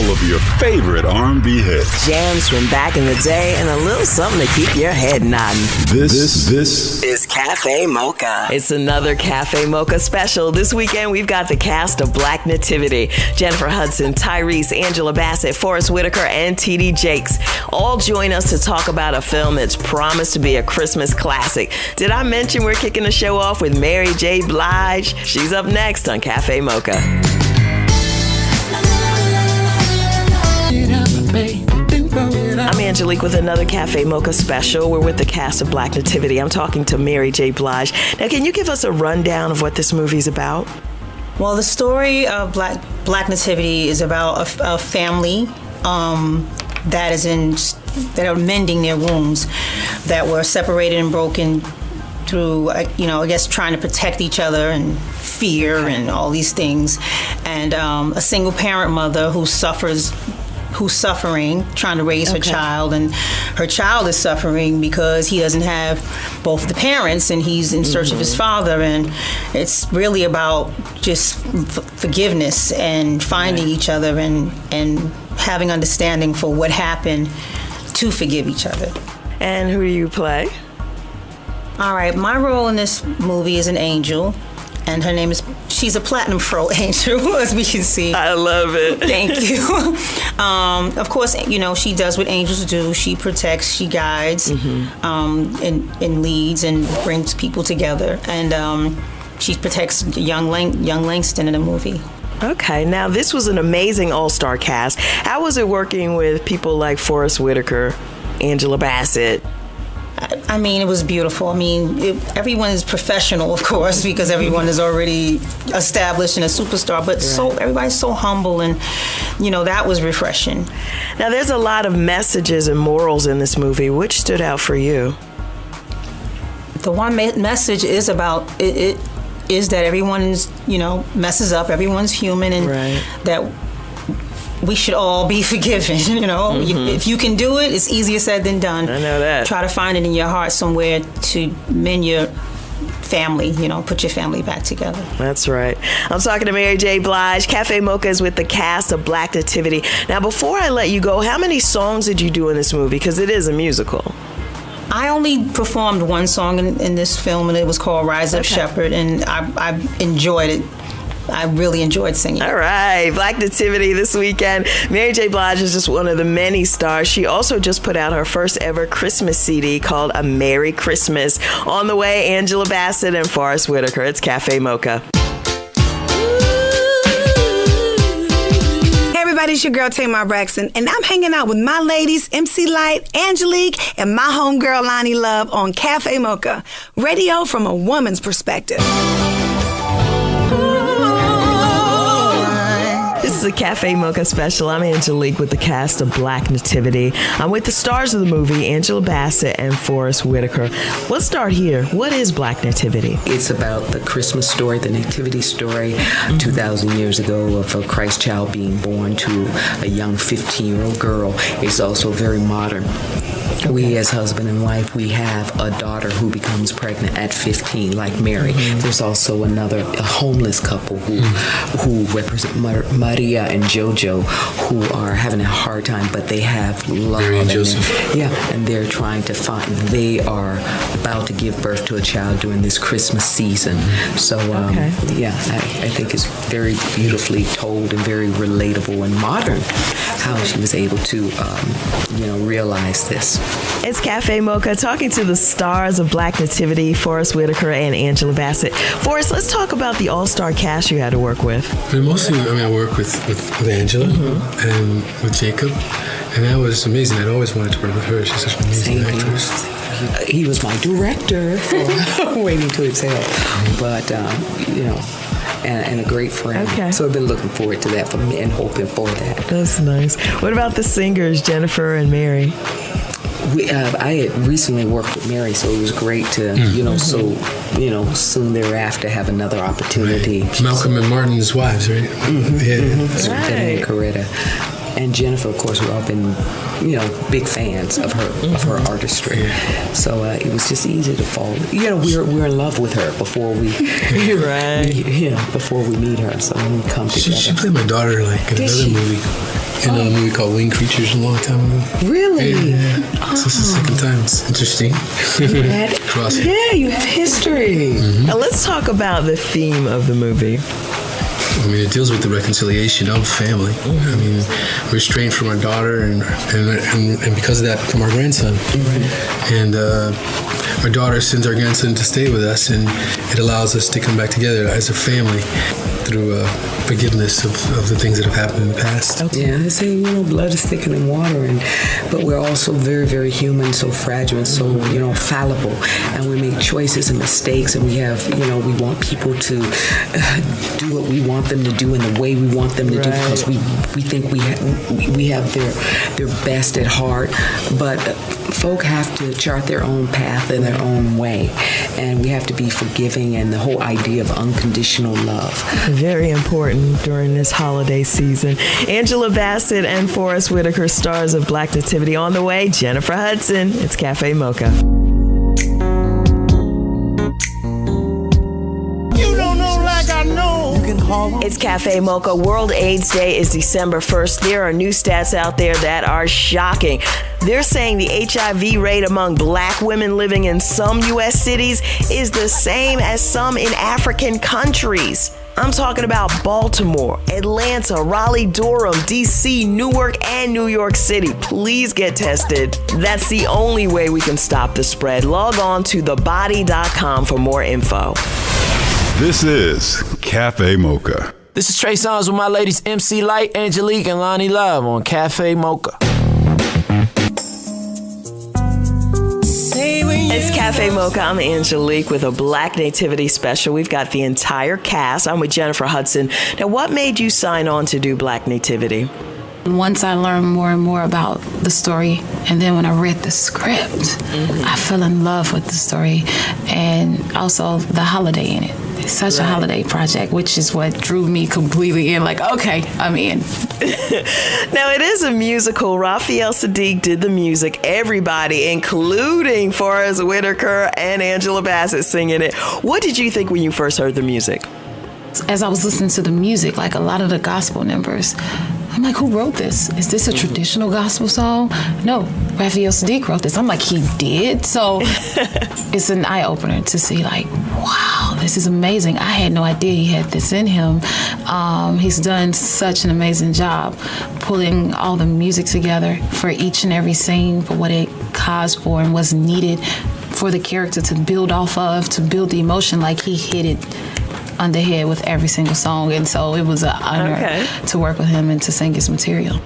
of your favorite R&B hits. Jams from back in the day and a little something to keep your head nodding. This is Café Mocha. It's another Café Mocha special. This weekend, we've got the cast of Black Nativity. Jennifer Hudson, Tyrese, Angela Bassett, Forrest Whitaker, and T.D. Jakes all join us to talk about a film that's promised to be a Christmas classic. Did I mention we're kicking the show off with Mary J. Blige? She's up next on Café Mocha. I'm Angelique with another Café Mocha special. We're with the cast of Black Nativity. I'm talking to Mary J. Blige. Now, can you give us a rundown of what this movie's about? Well, the story of Black Nativity is about a family that are mending their wounds that were separated and broken through, I guess trying to protect each other and fear and all these things. And a single parent mother who's suffering, trying to raise her child, and her child is suffering because he doesn't have both the parents and he's in search of his father. And it's really about just forgiveness and finding each other and having understanding for what happened to forgive each other. And who do you play? All right, my role in this movie is an angel, and her name is, she's a platinum fro angel, as we can see. I love it. Thank you. Of course, she does what angels do. She protects, she guides, and leads and brings people together. And she protects young Langston in the movie. Okay, now this was an amazing all-star cast. How was it working with people like Forrest Whitaker, Angela Bassett? I mean, it was beautiful. I mean, everyone is professional, of course, because everyone is already established and a superstar, but everybody's so humble, and, that was refreshing. Now, there's a lot of messages and morals in this movie. Which stood out for you? The one message is about it is that everyone's, messes up, everyone's human, and that we should all be forgiven, If you can do it, it's easier said than done. I know that. Try to find it in your heart somewhere to mend your family, put your family back together. That's right. I'm talking to Mary J. Blige. Café Mocha is with the cast of Black Nativity. Now, before I let you go, how many songs did you do in this movie? Because it is a musical. I only performed one song in this film, and it was called Rise Up Shepherd, and I enjoyed it. I really enjoyed singing. All right, Black Nativity this weekend. Mary J. Blige is just one of the many stars. She also just put out her first ever Christmas CD called A Merry Christmas. On the way, Angela Bassett and Forrest Whitaker. It's Café Mocha. Hey everybody, it's your girl Tamar Braxton, and I'm hanging out with my ladies, MC Light, Angelique, and my homegirl Lonnie Love on Café Mocha. Radio from a woman's perspective. This is a Café Mocha special. I'm Angelique with the cast of Black Nativity. I'm with the stars of the movie, Angela Bassett and Forrest Whitaker. Let's start here. What is Black Nativity? It's about the Christmas story, the nativity story, 2,000 years ago of a Christ child being born to a young 15-year-old girl. It's also very modern. We, as husband and wife, we have a daughter who becomes pregnant at 15, like Mary. There's also a homeless couple who represent Maria and Jojo, who are having a hard time, but they have love. Mary and Joseph. And they're trying to they are about to give birth to a child during this Christmas season. So, I think it's very beautifully told and very relatable and modern how she was able to, realize this. It's Café Mocha, talking to the stars of Black Nativity, Forrest Whitaker and Angela Bassett. Forrest, let's talk about the all-star cast you had to work with. I work with Angela and with Jacob, and that was amazing. I'd always wanted to work with her. She's such an amazing actress. He was my director for Waiting to Exhale, but and a great friend. Okay. So I've been looking forward to that and hoping for that. That's nice. What about the singers, Jennifer and Mary? I had recently worked with Mary, so it was great to, soon thereafter have another opportunity. Right. Malcolm and Martin's wives, right? And Coretta. And Jennifer, of course, we've all been, big fans of her artistry. Yeah. So it was just easy to fall. We're in love with her before we, before we meet her. So when we come together. She played my daughter in another movie. in a movie called Winged Creatures a long time ago. Really? Yeah. So it's the second time. It's interesting. Yeah, you have history. Now let's talk about the theme of the movie. I mean, it deals with the reconciliation of family. I mean, we're estranged from our daughter, and because of that, from our grandson. And our daughter sends our grandson to stay with us, and it allows us to come back together as a family through forgiveness of the things that have happened in the past. Yeah, they say, blood is thicker than water, but we're also very, very human, so fragile and so, fallible. And we make choices and mistakes, and we have, we want people to do what we want them to do in the way we want them to do, because we think we have their best at heart. But folk have to chart their own path in their own way, and we have to be forgiving, and the whole idea of unconditional love. Very important during this holiday season. Angela Bassett and Forrest Whitaker, stars of Black Nativity. On the way, Jennifer Hudson. It's Café Mocha. It's Café Mocha. World AIDS Day is December 1st. There are new stats out there that are shocking. They're saying the HIV rate among black women living in some U.S. cities is the same as some in African countries. I'm talking about Baltimore, Atlanta, Raleigh, Durham, D.C., Newark, and New York City. Please get tested. That's the only way we can stop the spread. Log on to thebody.com for more info. This is Café Mocha. This is Trey Songz with my ladies MC Light, Angelique, and Lonnie Love on Café Mocha. It's Café Mocha. I'm Angelique with a Black Nativity special. We've got the entire cast. I'm with Jennifer Hudson. Now, what made you sign on to do Black Nativity? Once I learned more and more about the story, and then when I read the script, I fell in love with the story, and also the holiday in it. It's such a holiday project, which is what drew me completely in. Like, okay, I'm in. Now, it is a musical. Raphael Sadiq did the music. Everybody, including Forrest Whitaker and Angela Bassett, singing it. What did you think when you first heard the music? As I was listening to the music, like a lot of the gospel numbers, I'm like, who wrote this? Is this a traditional gospel song? No, Raphael Sadiq wrote this. I'm like, he did? So it's an eye-opener to see, like, wow, this is amazing. I had no idea he had this in him. He's done such an amazing job pulling all the music together for each and every scene, for what it caused for and was needed for the character to build off of, to build the emotion. Like, he hit it on the head with every single song, and so it was an honor to work with him and to sing his material.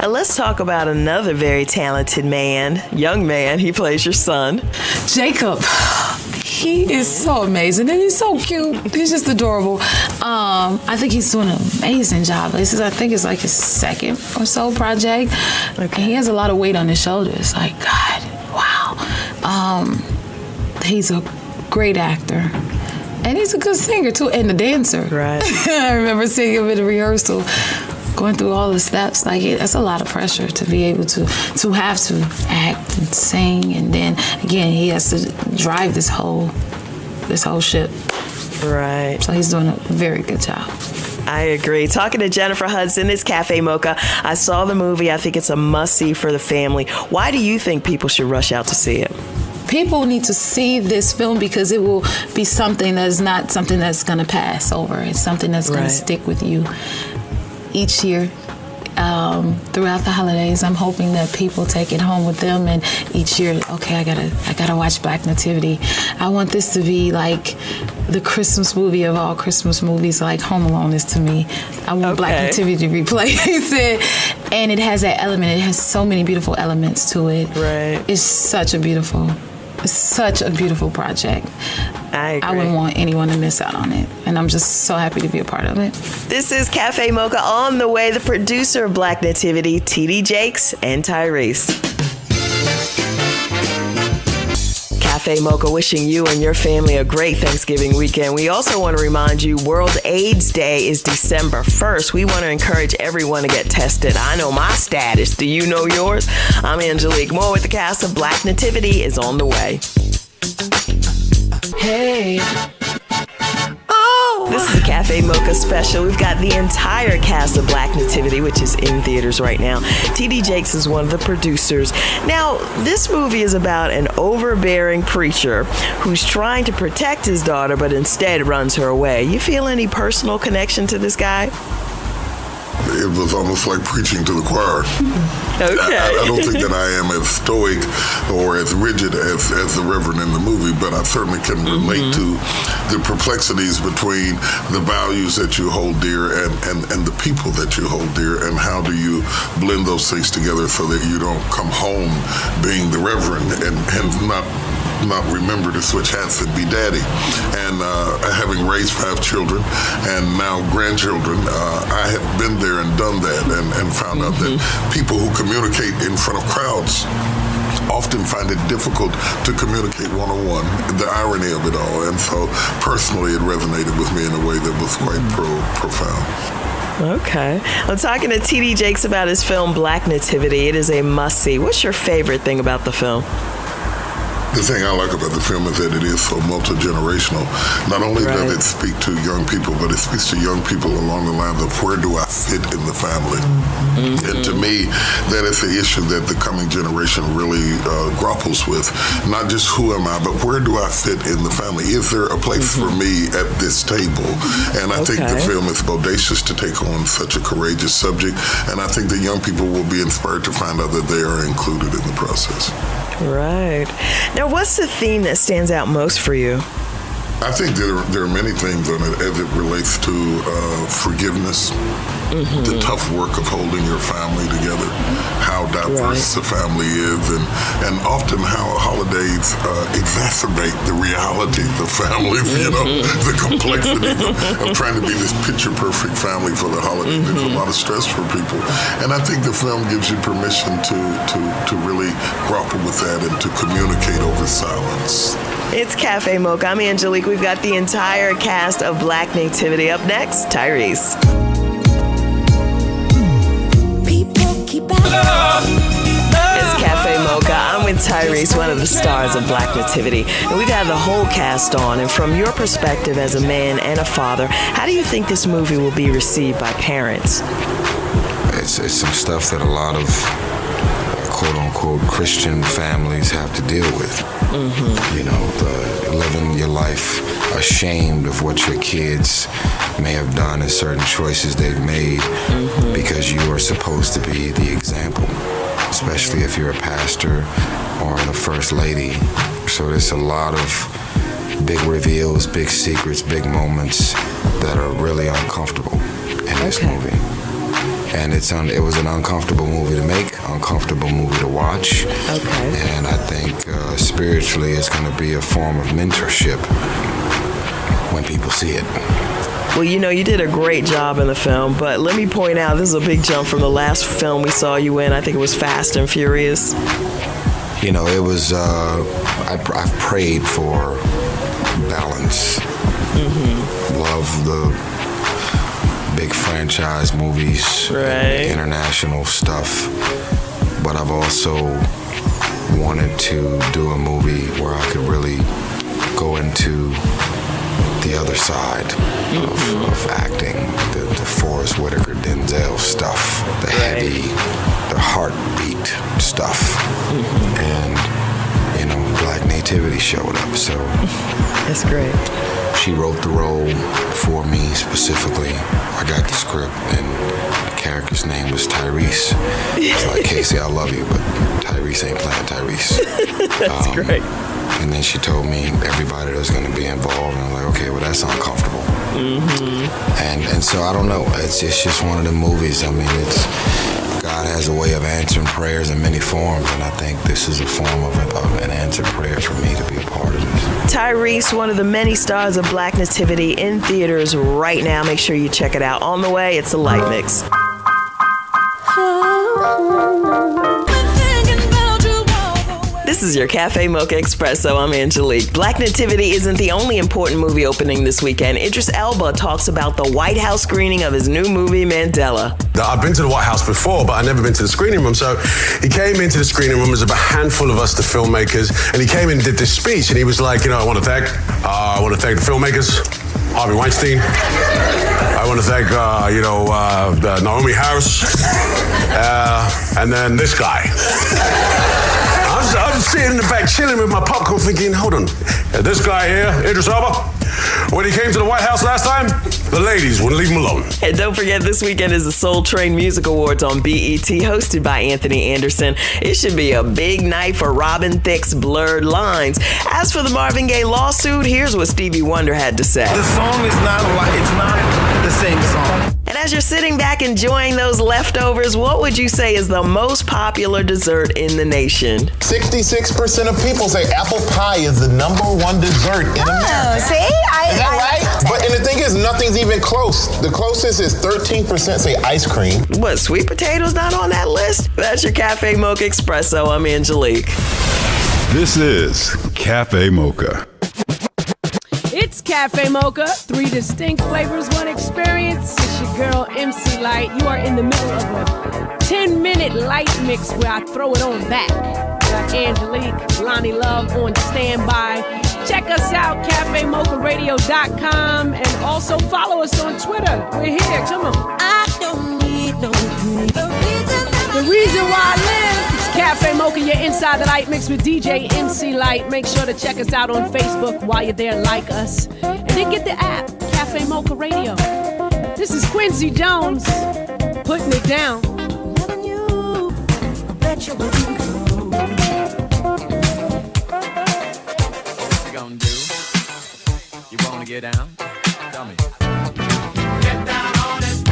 And let's talk about another very talented man, young man. He plays your son, Jacob. He is so amazing, and he's so cute. He's just adorable. I think he's doing an amazing job. I think it's like his second or so project. And he has a lot of weight on his shoulders. Like, God, wow. He's a great actor. And he's a good singer, too, and a dancer. Right. I remember seeing him in a rehearsal, going through all the steps. Like, that's a lot of pressure to be able to have to act and sing. And then, again, he has to drive this whole ship. Right. So he's doing a very good job. I agree. Talking to Jennifer Hudson, it's Café Mocha. I saw the movie. I think it's a must-see for the family. Why do you think people should rush out to see it? People need to see this film because it will be something that's not something that's going to pass over. It's something that's going to stick with you each year. Throughout the holidays, I'm hoping that people take it home with them, and each year, okay, I gotta watch Black Nativity. I want this to be like the Christmas movie of all Christmas movies, like Home Alone is to me. I want Black Nativity to replace it, and it has that element. It has so many beautiful elements to it. Right. It's such a beautiful project. I agree. I wouldn't want anyone to miss out on it, and I'm just so happy to be a part of it. This is Café Mocha. On the way, the producer of Black Nativity, T.D. Jakes and Tyrese. Café Mocha wishing you and your family a great Thanksgiving weekend. We also want to remind you World AIDS Day is December 1st. We want to encourage everyone to get tested. I know my status. Do you know yours? I'm Angelique. More with the cast of Black Nativity is on the way. Hey. This This is a Café Mocha special. We've got the entire cast of Black Nativity, which is in theaters right now. T.D. Jakes is one of the producers. Now, this movie is about an overbearing preacher who's trying to protect his daughter, but instead runs her away. You feel any personal connection to this guy? It was almost like preaching to the choir. Okay. I don't think that I am as stoic or as rigid as the Reverend in the movie, but I certainly can relate to the perplexities between the values that you hold dear and the people that you hold dear, and how do you blend those things together so that you don't come home being the Reverend and not remember to switch hats and be daddy. And having raised 5 children and now grandchildren, I have been there and done that and found out that people who communicate in front of crowds often find it difficult to communicate one-on-one, the irony of it all. And so personally it resonated with me in a way that was quite profound. Okay. I'm talking to T.D. Jakes about his film Black Nativity. It is a must-see. What's your favorite thing about the film? The thing I like about the film is that it is so multi-generational. Not only does it speak to young people, but it speaks to young people along the lines of where do I fit in the family? And to me, that is the issue that the coming generation really grapples with. Not just who am I, but where do I fit in the family? Is there a place for me at this table? And I think the film is audacious to take on such a courageous subject. And I think the young people will be inspired to find out that they are included in the process. Right. Now, what's the theme that stands out most for you? I think there are many things on it as it relates to forgiveness, the tough work of holding your family together, how diverse the family is, and often how holidays exacerbate the reality of families, the complexity of trying to be this picture-perfect family for the holidays. There's a lot of stress for people. And I think the film gives you permission to really grapple with that and to communicate over silence. It's Café Mocha. I'm Angelique. We've got the entire cast of Black Nativity. Up next, Tyrese. It's Café Mocha. I'm with Tyrese, one of the stars of Black Nativity. And we've had the whole cast on. And from your perspective as a man and a father, how do you think this movie will be received by parents? It's some stuff that a lot of quote-unquote Christian families have to deal with. Living your life ashamed of what your kids may have done and certain choices they've made because you are supposed to be the example, especially if you're a pastor or the first lady. So there's a lot of big reveals, big secrets, big moments that are really uncomfortable in this movie. And it was an uncomfortable movie to make, uncomfortable movie to watch. And I think spiritually it's going to be a form of mentorship when people see it. Well, you did a great job in the film, but let me point out, this is a big jump from the last film we saw you in. I think it was Fast and Furious. It was, I've prayed for balance. Love the big franchise movies, international stuff, but I've also wanted to do a movie where I could really go into the other side of acting, the Forrest Whitaker, Denzel stuff, the heavy, the heartbeat stuff, and Black Nativity showed up, so that's great. She wrote the role for me specifically. I got the script, and the character's name was Tyrese. It's like, Casey, I love you, but Tyrese ain't playing Tyrese. That's great. And then she told me everybody that's going to be involved, and I'm like, okay, well, that's uncomfortable. And so I don't know. It's just one of the movies. I mean, God has a way of answering prayers in many forms, and I think this is a form of an answered prayer for me to be a part of this. Tyrese, one of the many stars of Black Nativity, in theaters right now. Make sure you check it out. On the way, it's a light mix. This is your Café Mocha Espresso. I'm Angelique. Black Nativity isn't the only important movie opening this weekend. Idris Elba talks about the White House screening of his new movie, Mandela. I've been to the White House before, but I've never been to the screening room. So he came into the screening room, there's about a handful of us, the filmmakers, and he came in and did this speech, and he was like, I want to thank the filmmakers. Harvey Weinstein. I want to thank, Naomi Harris. And then this guy. I'm sitting in the back chilling with my popcorn thinking, hold on, this guy here, Idris Elba, when he came to the White House last time, the ladies wouldn't leave him alone. And don't forget, this weekend is the Soul Train Music Awards on BET, hosted by Anthony Anderson. It should be a big night for Robin Thicke's Blurred Lines. As for the Marvin Gaye lawsuit, here's what Stevie Wonder had to say. The song is not the same song. And as you're sitting back enjoying those leftovers, what would you say is the most popular dessert in the nation? 66% of people say apple pie is the #1 dessert in America. See? Is that right? And the thing is, nothing's even close. The closest is 13% say ice cream. What, sweet potatoes not on that list? That's your Café Mocha Espresso. I'm Angelique. This is Café Mocha. It's Café Mocha, 3 distinct flavors, 1 experience. It's your girl, MC Light. You are in the middle of a 10-minute light mix where I throw it on back. Got Angelique, Lonnie Love on standby. Check us out, CafeMochaRadio.com, and also follow us on Twitter. We're here, come on. I don't need no The reason why I live is Café Mocha, you're inside the light mix with DJ MC Light. Make sure to check us out on Facebook while you're there, like us. And then get the app, Café Mocha Radio. This is Quincy Jones, putting it down. Loving you, bet you will go. What you gonna do? You wanna get down? Tell me. Get down on it.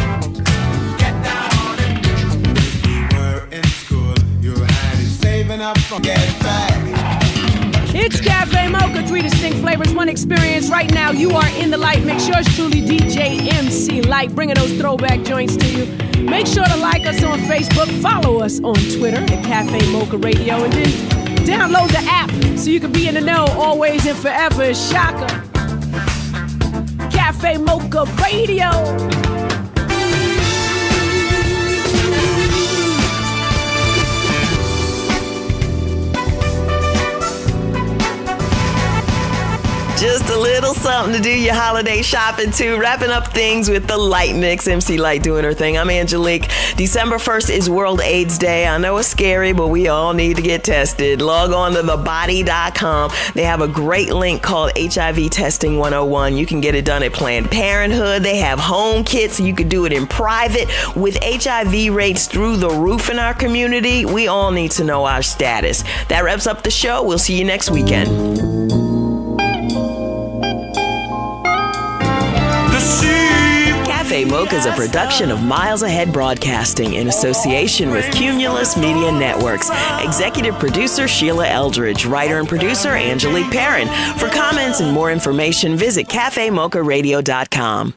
Get down on it. We're in school. You had it saving up from get back. It's Café Mocha, 3 distinct flavors, 1 experience. Right now, you are in the light mix. Yours truly, DJ MC Light, bringing those throwback joints to you. Make sure to like us on Facebook, follow us on Twitter at Café Mocha Radio, and then download the app so you can be in the know always and forever. Shaka. Café Mocha Radio. Just a little something to do your holiday shopping to. Wrapping up things with the Light Mix. MC Light doing her thing. I'm Angelique. December 1st is World AIDS Day. I know it's scary, but we all need to get tested. Log on to thebody.com. They have a great link called HIV Testing 101. You can get it done at Planned Parenthood. They have home kits. You could do it in private. With HIV rates through the roof in our community, we all need to know our status. That wraps up the show. We'll see you next weekend. Café Mocha is a production of Miles Ahead Broadcasting in association with Cumulus Media Networks. Executive producer Sheila Eldridge, writer and producer Angelique Perrin. For comments and more information, visit CafeMochaRadio.com.